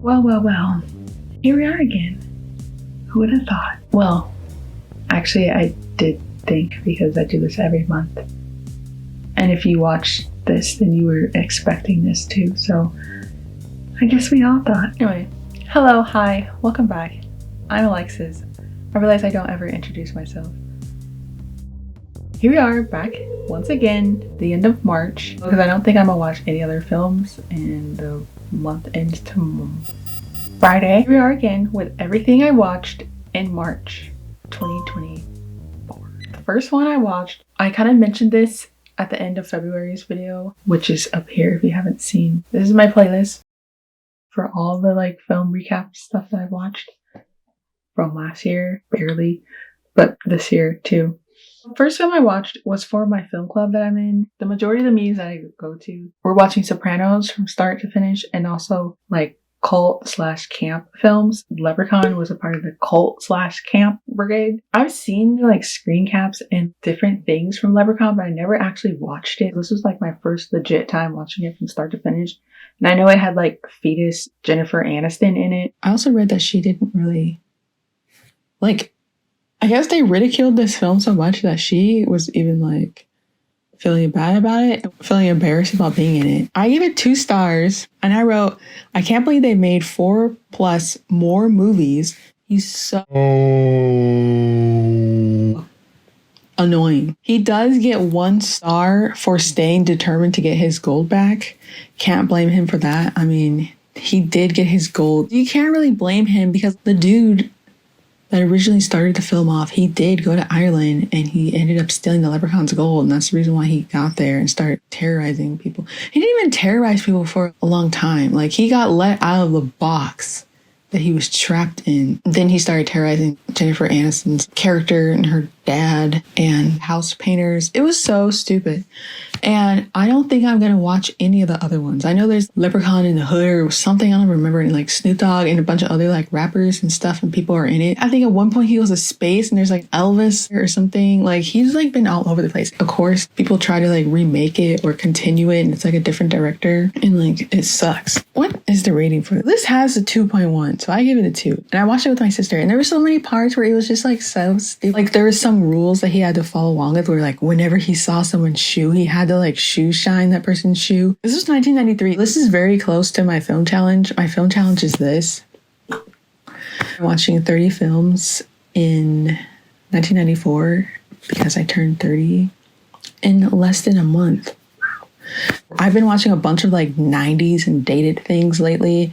Well, here we are again. Who would have thought? Well, actually I did think, because I do this every month. And if you watched this, then you were expecting this too, so I guess we all thought. Anyway, hello, hi, welcome back. I'm Alexis. I realize I don't ever introduce myself. Here we are, back once again, the end of March, because I don't think I'm gonna watch any other films, and the month ends tomorrow. Friday. Here we are again with everything I watched in March 2024. The first one I watched, I kind of mentioned this at the end of February's video, which is up here if you haven't seen. This is my playlist for all the film recap stuff that I've watched from last year, barely, but this year too. The first film I watched was for my film club that I'm in. The majority of the meetings that I go to, we're watching Sopranos from start to finish, and also cult/camp films. Leprechaun was a part of the cult/camp brigade. I've seen screen caps and different things from Leprechaun, but I never actually watched it. This was my first legit time watching it from start to finish. And I know it had fetus Jennifer Aniston in it. I also read that she didn't really I guess they ridiculed this film so much that she was even feeling bad about it, feeling embarrassed about being in it. I gave it 2 stars, and I wrote, I can't believe they made 4+ more movies. He's so annoying. He does get 1 star for staying determined to get his gold back. Can't blame him for that. I mean, he did get his gold. You can't really blame him because the dude that originally started the film off, he did go to Ireland and he ended up stealing the leprechaun's gold, and that's the reason why he got there and started terrorizing people. He didn't even terrorize people for a long time. He got let out of the box that he was trapped in. Then he started terrorizing Jennifer Aniston's character and her dad and house painters. It was so stupid. And I don't think I'm gonna watch any of the other ones. I know there's Leprechaun in the Hood or something, I don't remember, and Snoop Dogg and a bunch of other rappers and stuff, and people are in it. I think at one point he goes to space and there's Elvis or something. He's been all over the place. Of course, people try to remake it or continue it, and it's a different director, and it sucks. What is the rating for this? This has a 2.1, so I give it a 2. And I watched it with my sister, and there were so many parts where it was just so stupid. There was some rules that he had to follow along with, where whenever he saw someone's shoe, he had to shoe shine that person's shoe. This was 1993. This is very close to my film challenge. My film challenge is this. I'm watching 30 films in 1994 because I turned 30 in less than a month. I've been watching a bunch of 90s and dated things lately,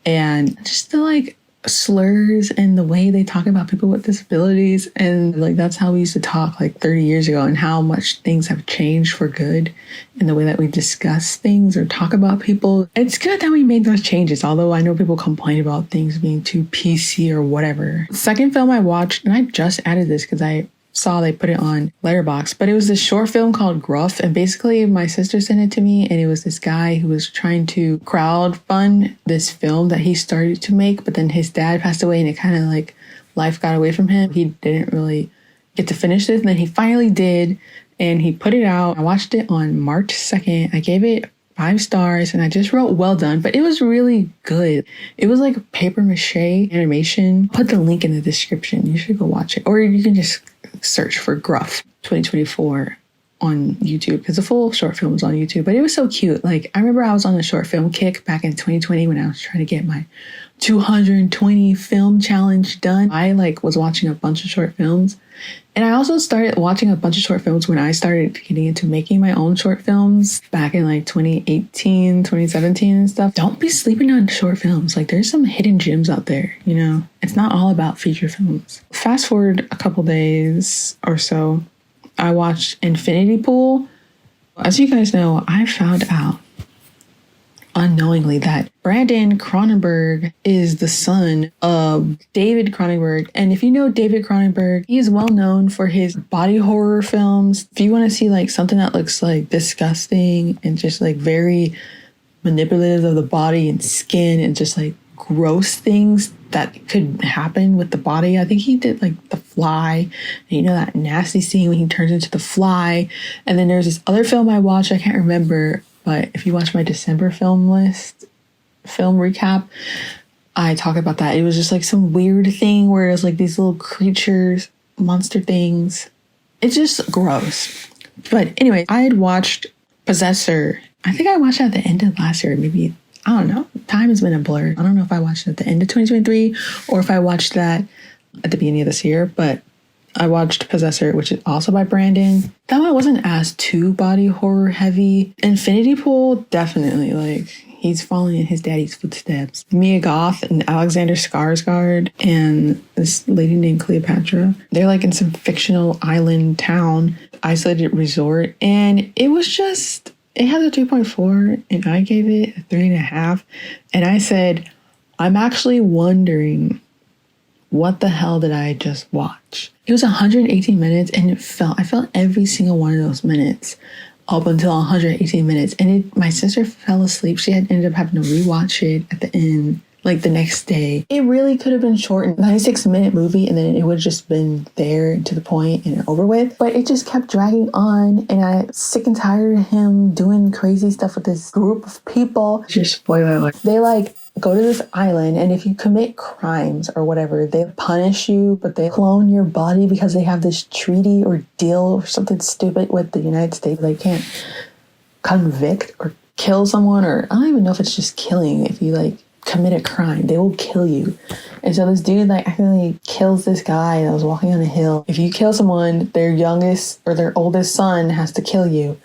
and just the slurs and the way they talk about people with disabilities, and that's how we used to talk 30 years ago, and how much things have changed for good in the way that we discuss things or talk about people. It's good that we made those changes, although I know people complain about things being too PC or whatever. The second film I watched, and I just added this because I saw they put it on Letterboxd, but it was this short film called GRUFF, and basically my sister sent it to me, and it was this guy who was trying to crowdfund this film that he started to make, but then his dad passed away, and it kind of life got away from him. He didn't really get to finish it, and then he finally did, and he put it out. I watched it on March 2nd. I gave it 5 stars, and I just wrote well done, but it was really good. It was paper mache animation. I'll put the link in the description. You should go watch it, or you can just search for GRUFF 2024 on YouTube, because the full short film is on YouTube. But it was so cute. I remember I was on a short film kick back in 2020 when I was trying to get my 220 film challenge done. I was watching a bunch of short films, and I also started watching a bunch of short films when I started getting into making my own short films back in 2018, 2017 and stuff. Don't be sleeping on short films. There's some hidden gems out there, It's not all about feature films. Fast forward a couple days or so, I watched Infinity Pool. As you guys know, I found out unknowingly that Brandon Cronenberg is the son of David Cronenberg. And if you know David Cronenberg, he is well known for his body horror films. If you want to see something that looks disgusting and just very manipulative of the body and skin and just gross things that could happen with the body, I think he did The Fly, and that nasty scene when he turns into the fly. And then there's this other film I watched, I can't remember, but if you watch my December film recap, I talk about that. It was just like some weird thing where it was like these little creatures, monster things. It's just gross. But anyway, I had watched Possessor. I think I watched it at the end of last year. Maybe, I don't know. Time has been a blur. I don't know if I watched it at the end of 2023 or if I watched that at the beginning of this year. But I watched Possessor, which is also by Brandon. That one wasn't as too body horror heavy. Infinity Pool, definitely. Like, he's following in his daddy's footsteps. Mia Goth and Alexander Skarsgård and this lady named Cleopatra. They're like in some fictional island town, isolated resort. And it was just, it has a 3.4 and I gave it a 3.5. And I said, I'm actually wondering, what the hell did I just watch? It was 118 minutes and I felt every single one of those minutes up until 118 minutes. And my sister fell asleep. She had ended up having to rewatch it at the end, like the next day. It really could have been shortened, 96-minute movie, and then it would have just been there to the point and over with. But it just kept dragging on, and I'm sick and tired of him doing crazy stuff with this group of people. Just spoiler alert. They like go to this island, and if you commit crimes or whatever, they punish you, but they clone your body because they have this treaty or deal or something stupid with the United States. They can't convict or kill someone, or I don't even know if it's just killing. If you like commit a crime, they will kill you. And so this dude like accidentally kills this guy that was walking on a hill. If you kill someone, their youngest or their oldest son has to kill you.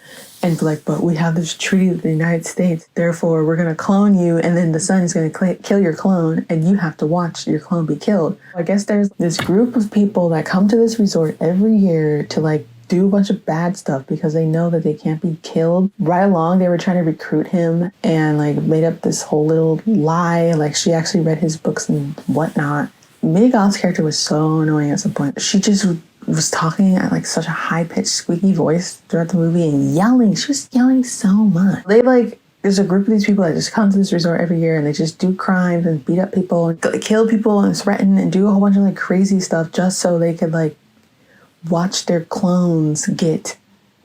And like, but we have this treaty with the United States, therefore we're going to clone you, and then the son is going to kill your clone, and you have to watch your clone be killed. I guess there's this group of people that come to this resort every year to like do a bunch of bad stuff because they know that they can't be killed. Right along, they were trying to recruit him and like made up this whole little lie. Like, she actually read his books and whatnot. Mia Goth's character was so annoying at some point. She just was talking at like such a high-pitched squeaky voice throughout the movie and yelling. She was yelling so much. There's a group of these people that just come to this resort every year and they just do crimes and beat up people and kill people and threaten and do a whole bunch of like crazy stuff just so they could like watch their clones get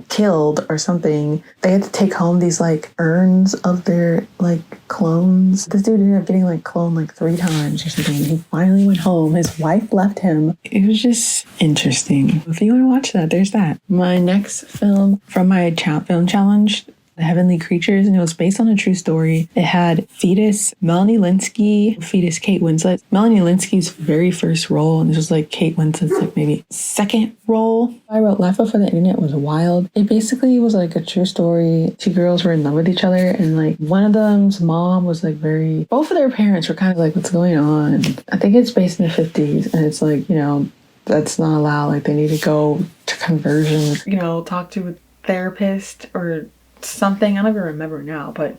killed or something. They had to take home these like urns of their like clones. This dude ended up getting like cloned like 3 times or something. He finally went home. His wife left him. It was just interesting. If you want to watch that, there's that. My next film from my film challenge, The Heavenly Creatures, and it was based on a true story. It had fetus Melanie Lynskey, fetus Kate Winslet. Melanie Lynskey's very first role, and this was like Kate Winslet's like maybe second role. I wrote Life Before the Internet Was Wild. It basically was like a true story. 2 girls were in love with each other, and like one of them's mom was like both of their parents were kind of like, what's going on? I think it's based in the 50s, and it's like, you know, that's not allowed. Like, they need to go to conversion, you know, talk to a therapist or something. I don't even remember now, but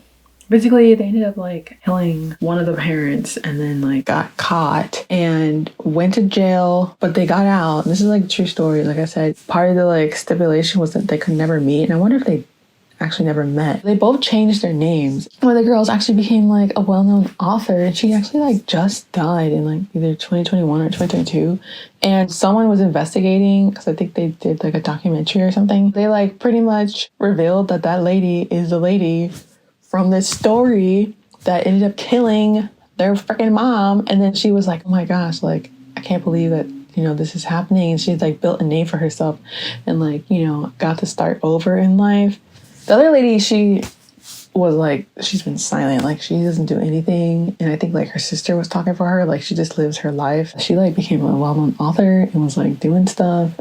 basically they ended up like killing one of the parents and then like got caught and went to jail, but they got out. This is like a true story. Like I said, part of the like stipulation was that they could never meet, and I wonder if they actually never met. They both changed their names. One of the girls actually became like a well-known author, and she actually like just died in like either 2021 or 2022. And someone was investigating because I think they did like a documentary or something. They like pretty much revealed that that lady is the lady from this story that ended up killing their freaking mom. And then she was like, oh my gosh, like I can't believe that, you know, this is happening. And she's like built a name for herself and like, you know, got to start over in life. The other lady, she was like, she's been silent. Like, she doesn't do anything. And I think like her sister was talking for her. Like, she just lives her life. She like became a well-known author and was like doing stuff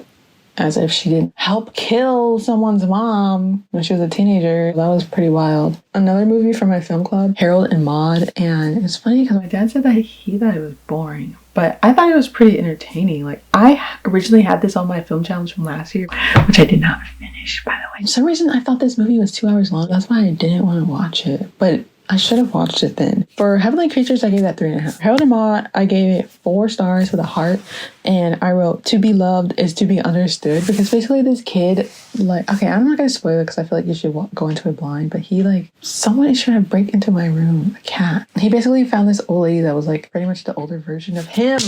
as if she didn't help kill someone's mom when she was a teenager. That was pretty wild. Another movie from my film club, Harold and Maude. And it's funny because my dad said that he thought it was boring, but I thought it was pretty entertaining. Like, I originally had this on my film challenge from last year, which I did not finish, by the way. For some reason, I thought this movie was 2 hours long. That's why I didn't want to watch it, but I should have watched it then. For Heavenly Creatures, I gave that 3.5. Harold and Maude, I gave it 4 stars with a heart. And I wrote, to be loved is to be understood. Because basically this kid, like, okay, I'm not going to spoil it because I feel like you should go into it blind. But he, like, someone is trying to break into my room, a cat. He basically found this old lady that was, like, pretty much the older version of him.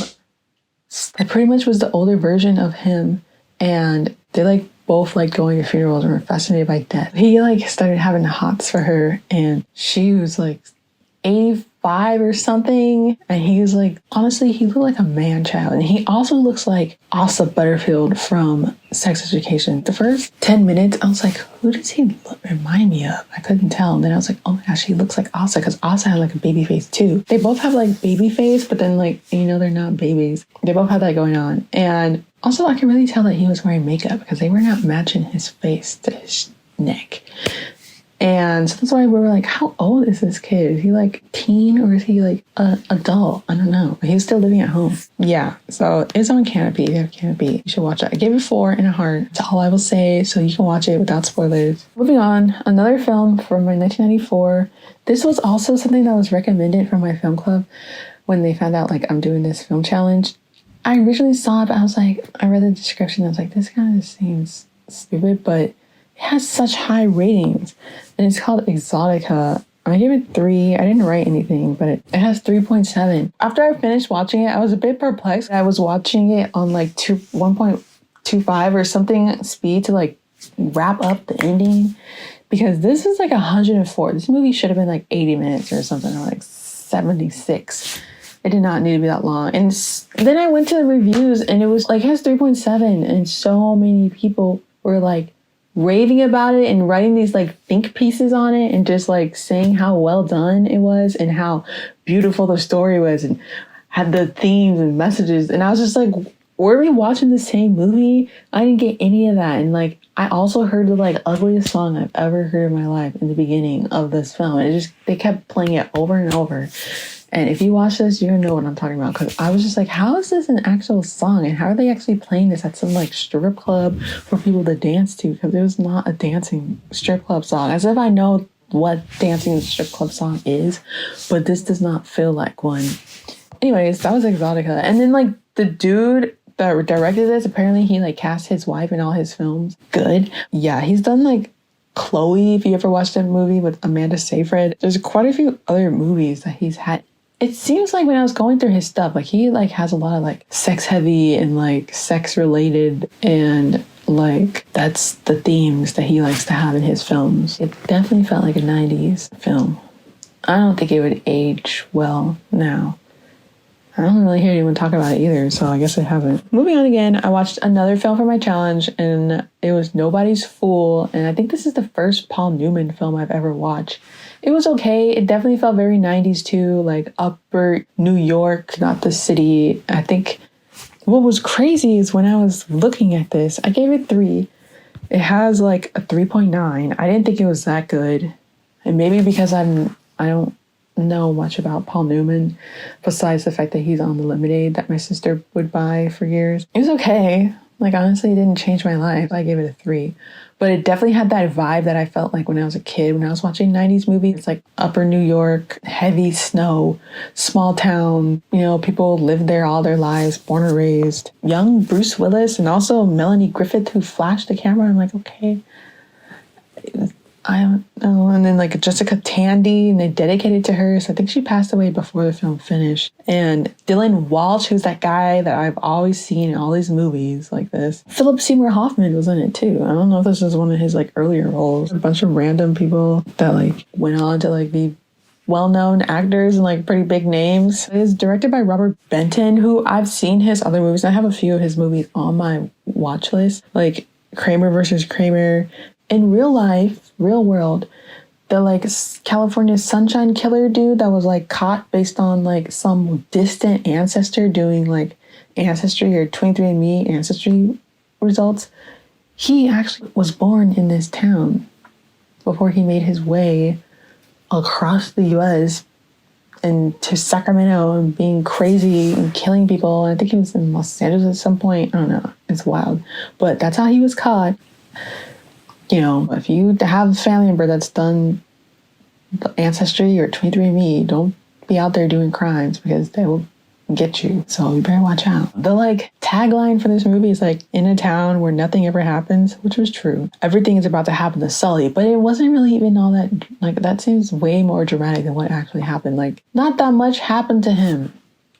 It pretty much was the older version of him. And they, like, both like going to funerals and were fascinated by death. He like started having hots for her, and she was like 80 5 or something. And he was like, honestly, he looked like a man child. And he also looks like Asa Butterfield from Sex Education. The first 10 minutes, I was like, who does he remind me of? I couldn't tell. And then I was like, oh my gosh, he looks like Asa, because Asa had like a baby face too. They both have like baby face, but then like, you know, they're not babies. They both have that going on. And also I can really tell that he was wearing makeup because they were not matching his face to his neck. And so that's why we were like, how old is this kid? Is he like teen or is he like an adult? I don't know. But he's still living at home. Yeah, so it's on Canopy. If you have Canopy, you should watch it. I gave it 4 and a heart. That's all I will say. So you can watch it without spoilers. Moving on, another film from my 1994. This was also something that was recommended from my film club when they found out like I'm doing this film challenge. I originally saw it, but I was like, I read the description. I was like, this kind of seems stupid, but it has such high ratings. And it's called Exotica. I gave it 3. I didn't write anything, but it has 3.7. After I finished watching it, I was a bit perplexed. I was watching it on like 1.25 or something speed to like wrap up the ending, because this is like 104. This movie should have been like 80 minutes or something, or like 76. It did not need to be that long. And then I went to the reviews and it was like, it has 3.7, and so many people were like raving about it and writing these like think pieces on it and just like saying how well done it was and how beautiful the story was and had the themes and messages. And I was just like, were we watching the same movie? I didn't get any of that. And like, I also heard the like ugliest song I've ever heard in my life in the beginning of this film. And they kept playing it over and over. And if you watch this, you're gonna know what I'm talking about. Because I was just like, how is this an actual song? And how are they actually playing this at some like strip club for people to dance to? Because it was not a dancing strip club song. As if I know what dancing strip club song is. But this does not feel like one. Anyways, that was Exotica. And then like the dude that directed this, apparently he like cast his wife in all his films. Good. Yeah, he's done like Chloe, if you ever watched that movie with Amanda Seyfried. There's quite a few other movies that he's had. It seems like when I was going through his stuff, like he like has a lot of like sex heavy and like sex related, and like that's the themes that he likes to have in his films. It definitely felt like a 90s film. I don't think it would age well now. I don't really hear anyone talk about it either, so I guess I haven't. Moving on again, I watched another film for my challenge, and it was Nobody's Fool, and I think this is the first Paul Newman film I've ever watched. It was okay. It definitely felt very 90s too, like upper New York, not the city. I think what was crazy is when I was looking at this, I gave it 3. It has like a 3.9. I didn't think it was that good. And maybe because I don't know much about Paul Newman besides the fact that he's on the lemonade that my sister would buy for years. It was okay. Like, honestly, it didn't change my life. I gave it a 3. But it definitely had that vibe that I felt like when I was a kid, when I was watching 90s movies. It's like upper New York, heavy snow, small town, you know, people lived there all their lives, born and raised. Young Bruce Willis and also Melanie Griffith, who flashed the camera. I'm like, okay, I don't know. And then like Jessica Tandy, and they dedicated to her. So I think she passed away before the film finished. And Dylan Walsh, who's that guy that I've always seen in all these movies like this. Philip Seymour Hoffman was in it too. I don't know if this was one of his like earlier roles. A bunch of random people that like went on to like be well-known actors and like pretty big names. It is directed by Robert Benton, who I've seen his other movies. I have a few of his movies on my watch list, like Kramer versus Kramer. In real life, real world, the like California Sunshine Killer dude that was like caught based on like some distant ancestor doing like ancestry or 23andMe ancestry results, he actually was born in this town before he made his way across the US and to Sacramento and being crazy and killing people. I think he was in Los Angeles at some point. I don't know. It's wild. But that's how he was caught. You know, if you have a family member that's done Ancestry or 23andMe, don't be out there doing crimes because they will get you. So you better watch out. The like tagline for this movie is like, in a town where nothing ever happens, which was true. Everything is about to happen to Sully, but it wasn't really even all that, like that seems way more dramatic than what actually happened. Like not that much happened to him.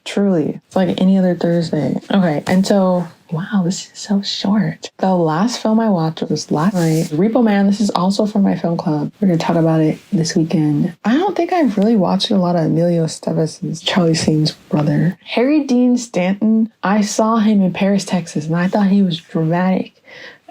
Truly. It's like any other Thursday. Okay, and so, wow, this is so short. The last film I watched was last night. Repo Man, this is also from my film club. We're going to talk about it this weekend. I don't think I've really watched a lot of Emilio Estevez's Charlie Sheen's brother. Harry Dean Stanton, I saw him in Paris, Texas, and I thought he was dramatic.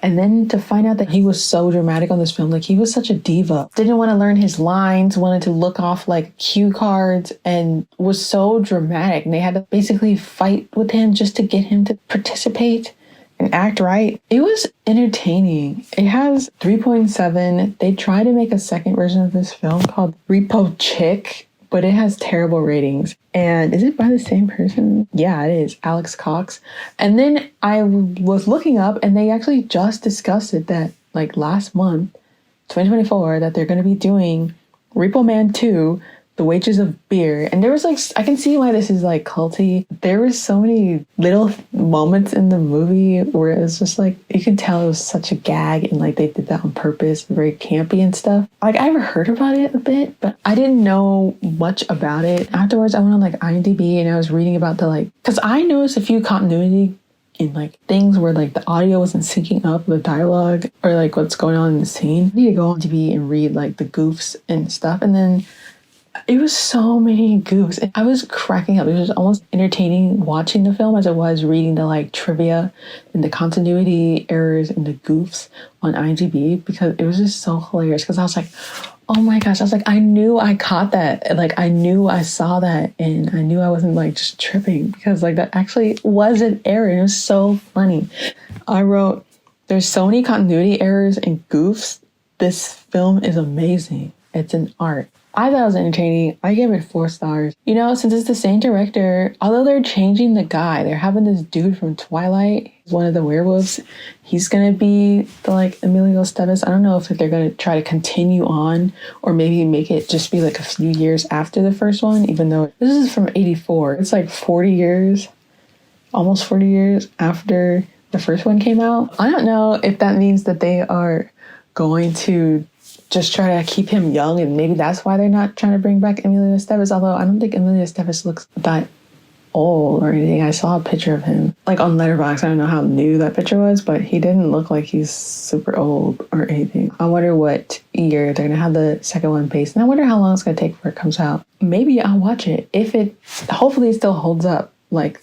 And then to find out that he was so dramatic on this film, like he was such a diva, didn't want to learn his lines, wanted to look off like cue cards, and was so dramatic. And they had to basically fight with him just to get him to participate and act right. It was entertaining. It has 3.7. They tried to make a second version of this film called Repo Chick, but it has terrible ratings. And is it by the same person? Yeah, it is. Alex Cox. And then I was looking up and they actually just discussed it that like last month, 2024, that they're going to be doing Repo Man 2, The Wages of Beer. And there was like, I can see why this is like culty. There were so many little moments in the movie where it was just like, you can tell it was such a gag and like they did that on purpose, very campy and stuff. Like I've heard about it a bit, but I didn't know much about it. Afterwards, I went on like IMDb and I was reading about the like, because I noticed a few continuity in like things where like the audio wasn't syncing up with the dialogue or like what's going on in the scene. I need to go on TV and read like the goofs and stuff. And then it was so many goofs. And I was cracking up. It was almost entertaining watching the film as it was reading the like trivia and the continuity errors and the goofs on IMDb because it was just so hilarious. Because I was like, oh my gosh. I was like, I knew I caught that. Like I knew I saw that and I knew I wasn't like just tripping because like that actually was an error. It was so funny. I wrote, there's so many continuity errors and goofs. This film is amazing. It's an art. I thought it was entertaining. I gave it 4 stars. You know, since it's the same director, although they're changing the guy, they're having this dude from Twilight, one of the werewolves. He's going to be the like Emilio Estevez. I don't know if they're going to try to continue on or maybe make it just be like a few years after the first one, even though this is from 84. It's like 40 years, almost 40 years after the first one came out. I don't know if that means that they are going to just try to keep him young, and maybe that's why they're not trying to bring back Emilio Estevez, although I don't think Emilio Estevez looks that old or anything. I saw a picture of him like on Letterboxd. I don't know how new that picture was, but he didn't look like he's super old or anything. I wonder what year they're gonna have the second one based, and I wonder how long it's gonna take before it comes out. Maybe I'll watch it if it hopefully it still holds up like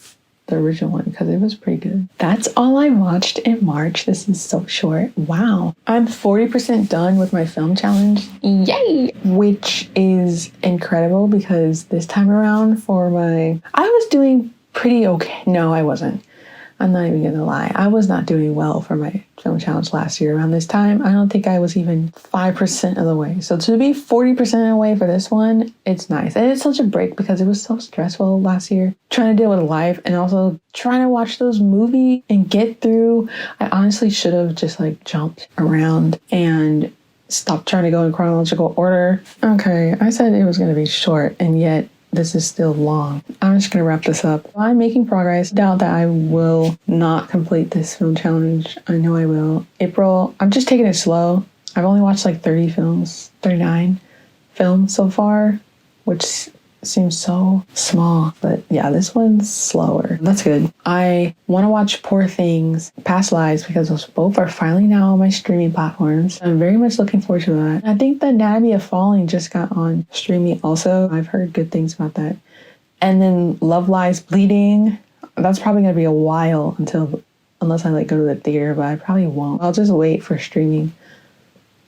the original one because it was pretty good. That's all I watched in March. This is so short. Wow. I'm 40% done with my film challenge. Yay! Which is incredible because this time around I was doing pretty okay. No, I wasn't. I'm not even gonna lie. I was not doing well for my film challenge last year around this time. I don't think I was even 5% of the way. So to be 40% of the way for this one, it's nice. And it's such a break because it was so stressful last year. Trying to deal with life and also trying to watch those movies and get through. I honestly should have just like jumped around and stopped trying to go in chronological order. Okay, I said it was gonna be short and yet this is still long. I'm just going to wrap this up. I'm making progress. Doubt that I will not complete this film challenge. I know I will. April, I'm just taking it slow. I've only watched like 39 films so far, which seems so small. But yeah, this one's slower. That's good. I want to watch Poor Things, Past Lives, because those both are finally now on my streaming platforms. I'm very much looking forward to that. I think The Anatomy of Falling just got on streaming also. I've heard good things about that. And then Love Lies Bleeding. That's probably going to be a while unless I like go to the theater, but I probably won't. I'll just wait for streaming.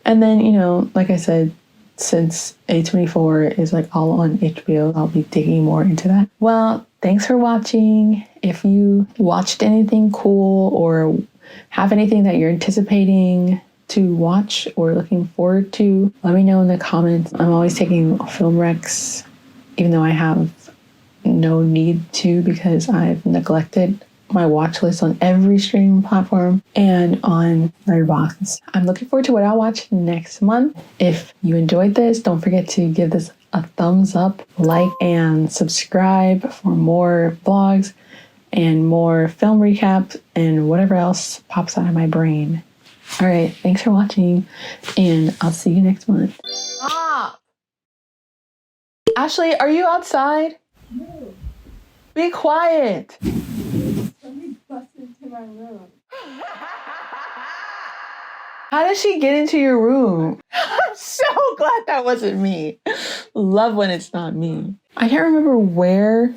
And then, you know, like I said, since A24 is like all on HBO, I'll be digging more into that. Well, thanks for watching. If you watched anything cool or have anything that you're anticipating to watch or looking forward to, let me know in the comments. I'm always taking film recs, even though I have no need to because I've neglected my watch list on every streaming platform and on Letterboxd. I'm looking forward to what I'll watch next month. If you enjoyed this, don't forget to give this a thumbs up, like, and subscribe for more vlogs and more film recaps and whatever else pops out of my brain. All right, thanks for watching, and I'll see you next month. Stop! Ashley, are you outside? No. Be quiet. Somebody busted into my room. How did she get into your room? I'm so glad that wasn't me. Love when it's not me. I can't remember where